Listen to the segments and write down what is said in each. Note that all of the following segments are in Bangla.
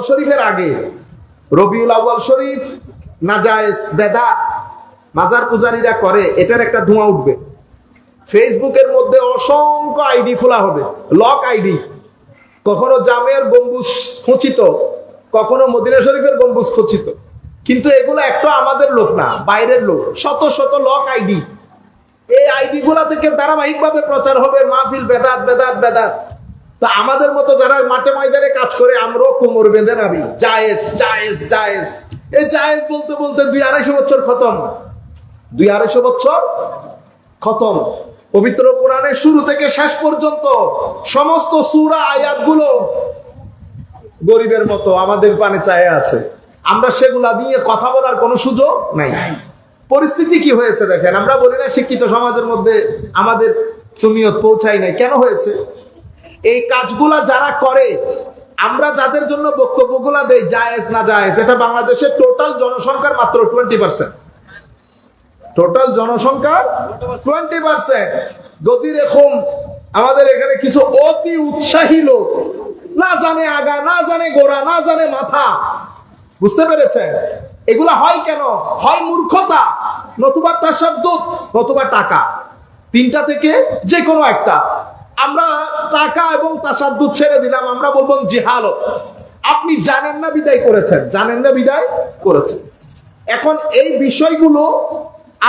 শরীফের আগে রবিউল আউয়াল শরীফ নাজায়েজ বেদাত মাজার পূজারীরা করে, এটার একটা ধোঁয়া উঠবে। ফেসবুকের মধ্যে অসংখ্য আইডি খোলা হবে, লক আইডি। কখনো জামের গম্বুজ খচিত, কখনো মদিনা শরীফের গম্বুজ খচিত, কিন্তু এগুলো একটা আমাদের লোক না, বাইরের লোক। শত শত লক আইডি। এই আইডি গুলা থেকে ধারাবাহিকভাবে প্রচার হবে মাহফিল বেদাত বেদাত বেদাত। তা আমাদের মতো যারা মাঠে ময়দানে কাজ করে, আমরাও কোমর বেঁধে নাবি জায়েজ জায়েজ জায়েজ। এই জায়েজ বলতে বলতে 2-250 বছর খতম, 2-250 বছর খতম। পবিত্র কোরআনের শুরু থেকে শেষ পর্যন্ত সমস্ত সূরা আয়াতগুলো গরিবের মতো আমাদের পানে চায়ে আছে। আমরা সেগুলা নিয়ে কথা বলার কোনো সুযোগ নাই। পরিস্থিতি কি হয়েছে দেখেন। আমরা বলি না শিক্ষিত সমাজের মধ্যে আমাদের সুনিয়ত পৌঁছায় নাই, কেন হয়েছে? এই কাজগুলা যারা করে, আমরা যাদের জন্য বক্তব্যগুলা দেই জায়েজ না জায়েজ, এটা বাংলাদেশের টোটাল জনসংখ্যার মাত্র 20%। টোটাল জনসংখ্যার 20%। গদির এখন আমাদের এখানে কিছু অতি উৎসাহী লোক, না জানে আগা, না জানে গোড়া, না জানে মাথা। বুঝতে পেরেছেন? এগুলা হয় কেন? হয় মূর্খতা, নতুবা তাসাদ্দুদ, নতুবা টাকা। তিনটা থেকে যে কোনো একটা। আমরা টাকা এবং তাসাদ্দুদ ছেড়ে দিলাম, আমরা বলবো জিহালত। আপনি জানেন না বিদায় করেছেন, জানেন না বিদায় করেছেন। এখন এই বিষয়গুলো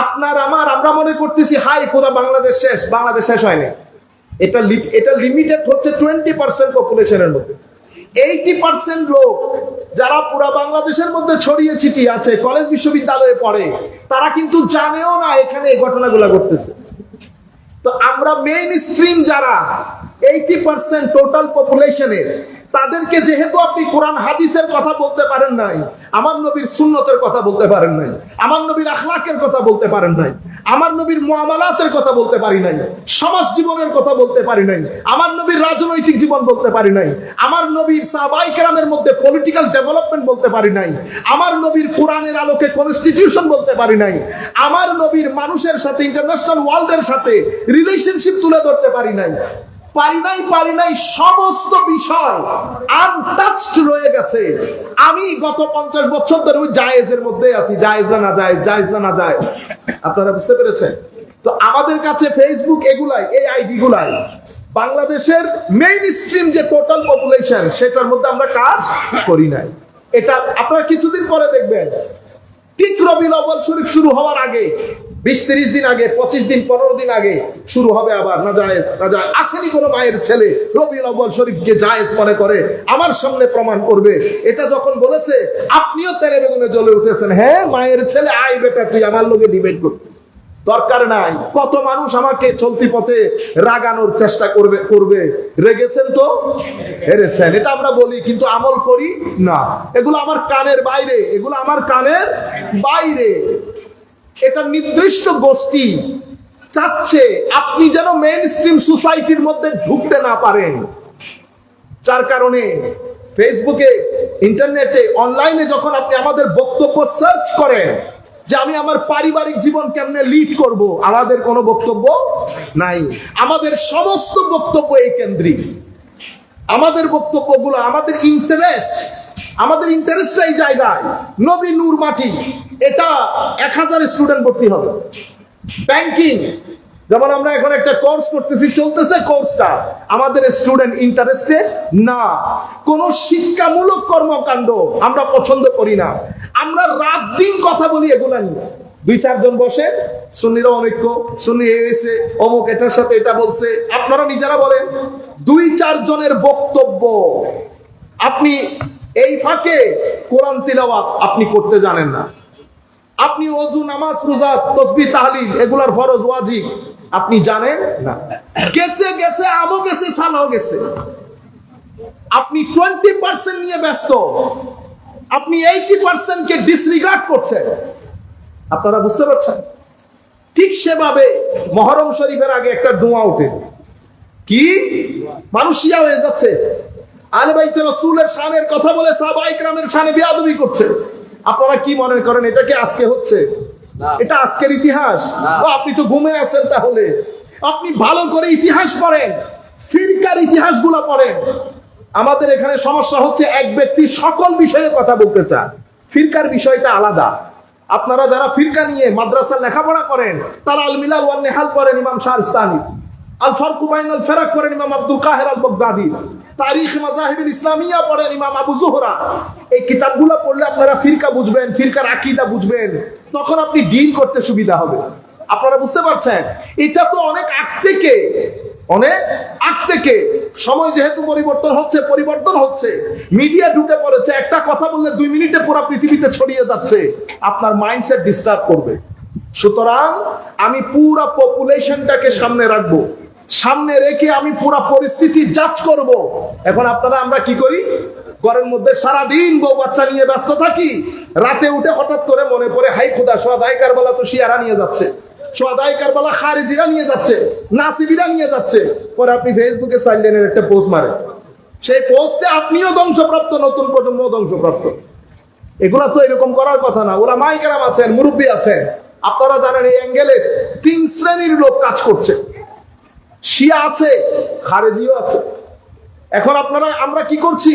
আপনার আমার, আমরা মনে করতেছি হাই পুরো বাংলাদেশ শেষ। বাংলাদেশ শেষ হয়নি। এটা লিমিটেড হচ্ছে 20% পপুলেশনের মধ্যে। 80% লোক যারা পুরো বাংলাদেশের মধ্যে ছড়িয়ে ছিটিয়ে আছে, কলেজ বিশ্ববিদ্যালয়ে পড়ে, তারা কিন্তু জানেও না এখানে এই ঘটনাগুলো ঘটতেছে। তো আমরা মেইন স্ট্রিম যারা 80% টোটাল পপুলেশনের, তাদেরকে যেহেতু আপনি কোরআন হাদিসের কথা বলতে পারেন নাই, আমার নবীর সুন্নতের কথা বলতে পারেন নাই, আমার নবীর আখলাকের কথা বলতে পারেন নাই, আমার নবীর মুআমালাতের কথা বলতে পারি নাই, সমাজ জীবনের কথা বলতে পারি নাই, আমার নবীর রাজনৈতিক জীবন বলতে পারি নাই, আমার নবীর সাহাবায়ে কেরামের মধ্যে পলিটিক্যাল ডেভেলপমেন্ট বলতে পারি নাই, আমার নবীর কোরআনের আলোকে কনস্টিটিউশন বলতে পারি নাই, আমার নবীর মানুষের সাথে, ইন্টারন্যাশনাল ওয়ার্ল্ডের সাথে রিলেশনশিপ তুলে ধরতে পারি নাই। পারি নাই সমস্ত বিষয় আনটাচড রয়ে গেছে। আমি গত 50 বছর ধরে ওই জায়েজের মধ্যে আছি, জায়েজ না জায়েজ, জায়েজ না জায়েজ। আপনারা বুঝতে পেরেছেন? তো আমাদের কাছে ফেসবুক এগুলাই, এই আইডি গুলাই বাংলাদেশের মেইন স্ট্রিম যে টোটাল পপুলেশন, সেটার মধ্যে আমরা কাজ করি নাই। এটা আপনারা কিছুদিন পরে দেখবেন, ঠিক রবিউল আউয়াল শরীফ শুরু হওয়ার আগে 20-30 দিন আগে, 25 দিন 15 দিন আগে শুরু হবে আবার নাজায়েজ নাজায়েজ। আসেনি কোনো মায়ের ছেলে রবিউল আউয়াল শরীফকে জায়েজ মনে করে আমার সামনে প্রমাণ করবে। এটা যখন বলেছে, আপনিও তেরে বেগুনে জ্বলে উঠেছেন। হ্যাঁ, মায়ের ছেলে, আয় বেটা তুই আমার লগে ডিবেট কর, দরকার নাই। কত মানুষ আমাকে চলতি পথে রাগানোর চেষ্টা করবে। রেগেছেন তো হেরেছেন, এটা আমরা বলি, কিন্তু আমল করি না। এগুলো আমার কানের বাইরে, এগুলো আমার কানের বাইরে। এটা নির্দিষ্ট গোষ্ঠী চাচ্ছে আপনি যেন মেইন স্ট্রিম সোসাইটির মধ্যে ঢুকতে না পারেন। যার কারণে ফেসবুকে, ইন্টারনেটে, অনলাইনে যখন আপনি আমাদের বক্তব্য সার্চ করেন যে আমি আমার পারিবারিক জীবন কেমনে লিড করব, আমাদের কোনো বক্তব্য নাই। আমাদের সমস্ত বক্তব্য এই কেন্দ্রিক। আমাদের বক্তব্যগুলো, আমাদের ইন্টারেস্ট এই জায়গায়। নবী নূর মাটি, এটা 1000 স্টুডেন্ট ভর্তি হবে। ব্যাংকিং, যেমন আমরা এখন একটা কোর্স করতেছি, চলতেছে কোর্সটা, আমাদের স্টুডেন্ট ইন্টারেস্টেড না। কোন শিক্ষামূলক কর্মকাণ্ড আমরা পছন্দ করি না। আমরা রাত দিন কথা বলি এগুলা নিয়ে। 2-4 জন বসে, সুন্নিরা অনৈক্য, সুন্নি হয়েছে, অমুক এটার সাথে এটা বলছে। আপনারা নিজেরা বলেন, 2-4 জনের বক্তব্য। আপনি এই ফাঁকে কোরআন তিলাওয়াত আপনি করতে জানেন না, আপনি ওযু, নামাজ, রোজা, তাসবিহ, তাহলিল এগুলার ফরজ ওয়াজিব আপনি জানেন না। গেছে আমও গেছে, সালাও গেছে। আপনি 20% নিয়ে ব্যস্ত, আপনি 80% কে ডিসরিগার্ড করছেন। আপনারা বুঝতে পারছেন? ঠিক সেভাবে মুহররম শরীফের আগে একটা দোয়া ওঠে, কি মানুষ শিয়া হয়ে যাচ্ছে, আহলে বাইত রাসূলের শানের কথা বলে সাহাবায়ে কেরামের শানে বেয়াদবি করছে। আপনারা কি মনে করেন এটা কি আজকে হচ্ছে? এটা আজকের ইতিহাস? আপনি তো ঘুমে আছেন। তাহলে আপনি ভালো করে ইতিহাস পড়েন, ফিরকার ইতিহাসগুলো পড়েন। আমাদের এখানে সমস্যা হচ্ছে এক ব্যক্তি সকল বিষয়ে কথা বলতে চান, ফিরকার বিষয়টা আলাদা। আপনারা যারা ফিরকা নিয়ে মাদ্রাসার লেখাপড়া করেন তারা আল মিলাল ওয়ান নেহাল করেন ইমাম শাহরিস্তানি, আল ফারকু বাইনাল ফিরাক করেন ইমাম আব্দুল কাহির আল বাগদাদি, তারিখ মাযাহিবুল ইসলামিয়া পড়েন ইমাম আবু যুহরা। এই কিতাবগুলো পড়লে আপনারা ফিরকা বুঝবেন, ফিরকার আকীদা বুঝবেন, তখন আপনি ডিল করতে সুবিধা হবে। আপনারা বুঝতে পারছেন? এটা তো অনেক আগ থেকে সময় যেহেতু পরিবর্তন হচ্ছে, মিডিয়া ঢুকে পড়েছে, একটা কথা বললে 2 মিনিটে পুরো পৃথিবীতে ছড়িয়ে যাচ্ছে, আপনার মাইন্ডসেট ডিস্টার্ব করবে। সুতরাং আমি পুরো পপুলেশনটাকে সামনে রাখবো, সামনে রেখে আমি পুরো পরিস্থিতি জাজ করব। এখন আমরা কি করি? ঘরের মধ্যে সারাদিন বউ বাচ্চা নিয়ে ব্যস্ত থাকি, রাতে উঠে হঠাৎ করে মনে পড়ে হাই খোদা, সোহাদাই কারবালা তো শিয়ারা নিয়ে যাচ্ছে, সোহাদাই কারবালা খারেজিরা নিয়ে যাচ্ছে, নাসিবিরা নিয়ে যাচ্ছে। পরে আপনি ফেসবুকে সাইলেনের একটা পোস্ট মারে, সেই পোস্টে আপনিও ধ্বংসপ্রাপ্ত, নতুন প্রজন্ম ধ্বংসপ্রাপ্ত। এগুলা তো এরকম করার কথা না। ওলামায়ে কেরাম আছেন, মুরব্বী আছেন, আপনারা জানেন এই অ্যাঙ্গেলে 3 শ্রেণীর লোক কাজ করছে, শিয়া আছে, খারেজিও আছে। এখন আমরা কি করছি?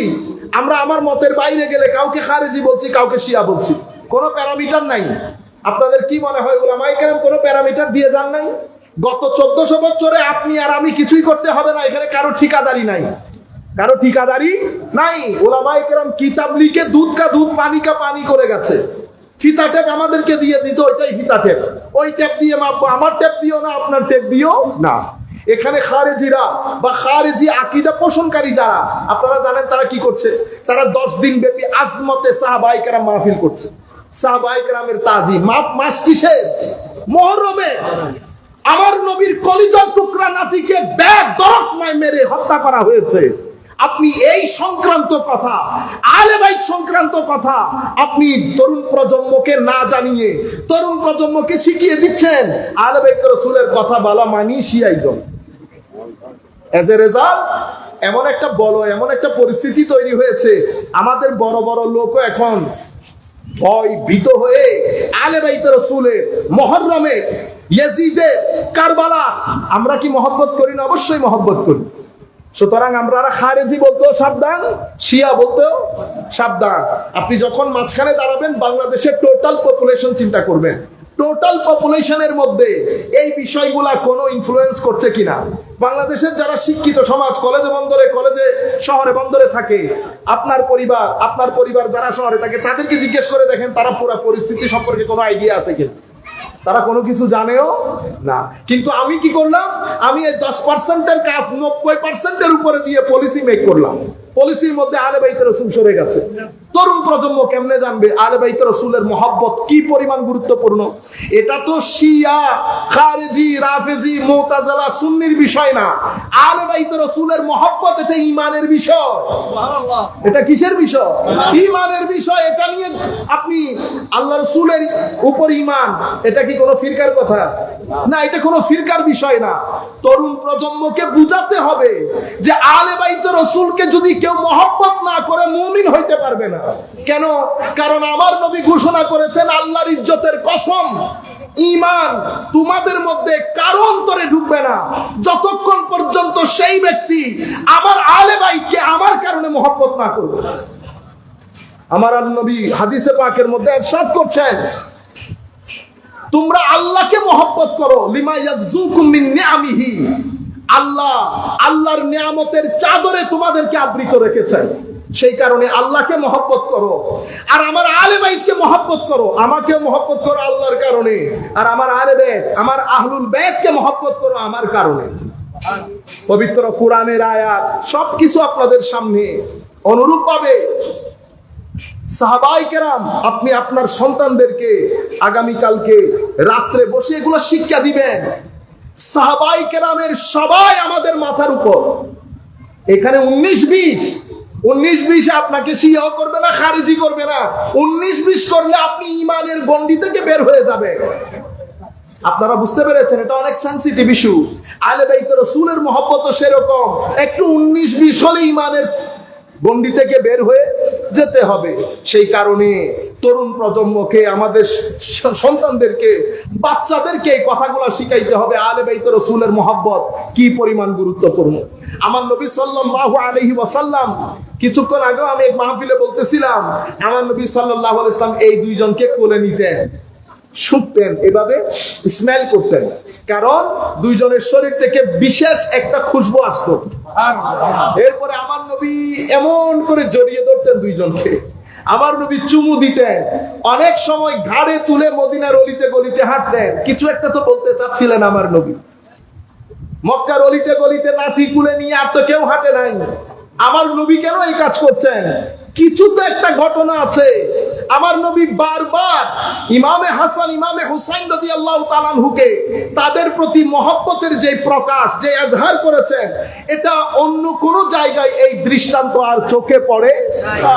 আমার মতের বাইরে গেলে কাউকে খারেজি বলছি, কাউকে শিয়া বলছি, কোনো প্যারামিটার নাই। আপনাদের কি মনে হয় উলামায়ে কেরাম কোনো প্যারামিটার দিয়ে যান নাই? গত 1400 বছরে আপনি আর আমি কিছুই করতে হবে না, এখানে কারো ঠিকাদারি নাই। উলামায়ে কেরাম কিতাব লিখে দুধ কা দুধ পানি কা পানি করে গেছে। ফিতা টেপ আমাদেরকে দিয়ে দিত, ওইটাই ফিতা টেপ, ওই টেপ দিয়ে মাপবো। আমার টেপ দিও না, আপনার টেপ দিও না। এখানে খারেজিরা বা খারেজি আকীদা পোষণকারী যারা, আপনারা জানেন তারা কি করছে? তারা 10 দিন ব্যাপী আজমতে সাহাবায়ে কেরাম মাহফিল করছে। সাহাবায়ে কেরামের তাজিম মাস কিসের? মুহররমে। আমার নবীর কলিজার টুকরা নাতিকে বেদরকমায় মেরে হত্যা করা হয়েছে। আপনি এই সংক্রান্ত কথা, আহলে বাইত সংক্রান্ত কথা আপনি তরুণ প্রজন্মকে না জানিয়ে তরুণ প্রজন্মকে শিখিয়ে দিচ্ছেন আহলে বাইত রাসূলের কথা বলা মানি শিয়াইজম। এজ এ রেজাল্ট এমন একটা পরিস্থিতি তৈরি হয়েছে, আমাদের বড় বড় লোকও এখন ভীত হয়ে আহলে বাইত রাসূলের মুহররমে, ইয়াজিদে, কারবালা আমরা কি মহব্বত করি না? অবশ্যই মহব্বত করি। সুতরাং আমরা খারেজি বলতেও সাবধান, শিয়া বলতেও সাবধান। আপনি যখন মাঝখানে দাঁড়াবেন, বাংলাদেশের টোটাল পপুলেশন চিন্তা করবেন, টোটাল পপুলেশনের মধ্যে এই বিষয়গুলা কোনো ইনফ্লুয়েন্স করছে কিনা। বাংলাদেশের যারা শিক্ষিত সমাজ, কলেজে শহরে বন্দরে থাকে, আপনার পরিবার যারা শহরে থাকে, তাদেরকে জিজ্ঞেস করে দেখেন তারা পুরো পরিস্থিতি সম্পর্কে কোনো আইডিয়া আছে কিনা। তারা কোনো কিছু জানেও না। কিন্তু আমি কি করলাম? আমি এই 10%-এর কাজ 90%-এর উপরে দিয়ে পলিসি মেক করলাম। পলিসির মধ্যে আহলে বাইত রাসূল সরে গেছে। তরুণ প্রজন্ম কেমনে জানবে আহলে বাইত রাসূলের মহব্বত কি পরিমাণ গুরুত্বপূর্ণ? এটা তো শিয়া, খারেজি, রাফেজি, মুতাজিলা, সুন্নির বিষয় না। আহলে বাইত রাসূলের মহব্বত এটা ঈমানের বিষয়। সুবহানাল্লাহ। এটা কিসের বিষয়? ঈমানের বিষয়। এটা নিয়ে আপনি আল্লাহ রাসূলের উপর ঈমান, এটা কি কোনো ফিরকার কথা? না, এটা কোনো ফিরকার বিষয় না। তরুণ প্রজন্মকে বুঝাতে হবে যে আহলে বাইত রাসূলকে যদি কেউ মহব্বত না করে মুমিন হইতে পারবে না। কেন? কারণ আমার নবী ঘোষণা করেছেন, আল্লাহর ইজ্জতের কসম, ঈমান তোমাদের মধ্যে কারো অন্তরে ঢুকবে না যতক্ষণ পর্যন্ত সেই ব্যক্তি আমার আহলে বাইতকে আমার কারণে মহব্বত না করবে। আমার নবী হাদিসে পাকের মধ্যে ইরশাদ করছেন, তোমরা আল্লাহকে মহব্বত করো, লিমা ইয়াযুকুম মিন নিআমিহি। আল্লাহর নিয়ামতের চাদরে তোমাদেরকে আবৃত রেখেছেন, সেই কারণে আল্লাহকে মহব্বত করো। আর আমার আহলে বাইতকে মহব্বত করো, আমাকে মহব্বত করো আল্লাহর কারণে। আর আমার আহলে বাইত, আমার আহলুল বাইতকে মহব্বত করো আমার কারণে। পবিত্র কোরআনের আয়াত সবকিছু আপনাদের সামনে অনুরূপ পাবে। সাহাবায়ে কেরাম, আপনি আপনার সন্তানদেরকে আগামীকালকে রাত্রে বসে এগুলো শিক্ষা দিবেন। সাহাবায়ে কেরামের সবাই আমাদের মাথার উপর। এখানে 19-20 আপনাকে শিয়াও করবে না, খারেজি করবে না। 19-20 করলে আপনি ঈমানের গণ্ডি থেকে বের হয়ে যাবে। আপনারা বুঝতে পেরেছেন? এটা অনেক সেনসিটিভ ইস্যু। আহলে বাইত রাসূলের মহব্বত সেরকম, একটু 19-20 হলে ঈমানের গণ্ডি থেকে বের হয়ে যেতে হবে। সেই কারণে তরুণ প্রজন্মকে, আমাদের সন্তানদেরকে, বাচ্চাদেরকে এই কথাগুলো শিখাইতে হবে। আহলে বাইত রাসূলের মহব্বত কি পরিমাণ গুরুত্বপূর্ণ। আমার নবী সাল্লাল্লাহু আলাইহি ওয়াসাল্লাম, কিছুক্ষণ আগেও আমি এক মাহফিলে বলতেছিলাম, আমার নবী সাল্লাল্লাহু আলাইহি ওয়াসাল্লাম এই দুইজনকে কোলে নিতেন, শুকতেন, এভাবে স্মেল করতেন, কারণ দুইজনের শরীর থেকে বিশেষ একটা খুশবু আসতো। এরপরে আমার নবী এমন করে জড়িয়ে ধরতেন দুইজনকে, আমার নবী চুমু দিতেন, অনেক সময় ঘাড়ে তুলে মদিনার অলিতে গলিতে হাঁটতেন। কিছু একটা তো বলতে চাচ্ছিলেন আমার নবী। মক্কার অলিতে গলিতে নাতি কুলে নিয়ে আর তো কেউ হাঁটে নাই, আমার নবী কেন এই কাজ করছেন? কিছু তো একটা ঘটনা আছে। আমার নবী বারবার ইমামে হাসান, ইমামে হুসাইন রাদিয়াল্লাহু তাআলা আনহুকে তাদের প্রতি মহব্বতের যে প্রকাশ, যে এজহার করেছেন, এটা অন্য কোন জায়গায় এই দৃষ্টান্ত আর চোখে পড়ে না।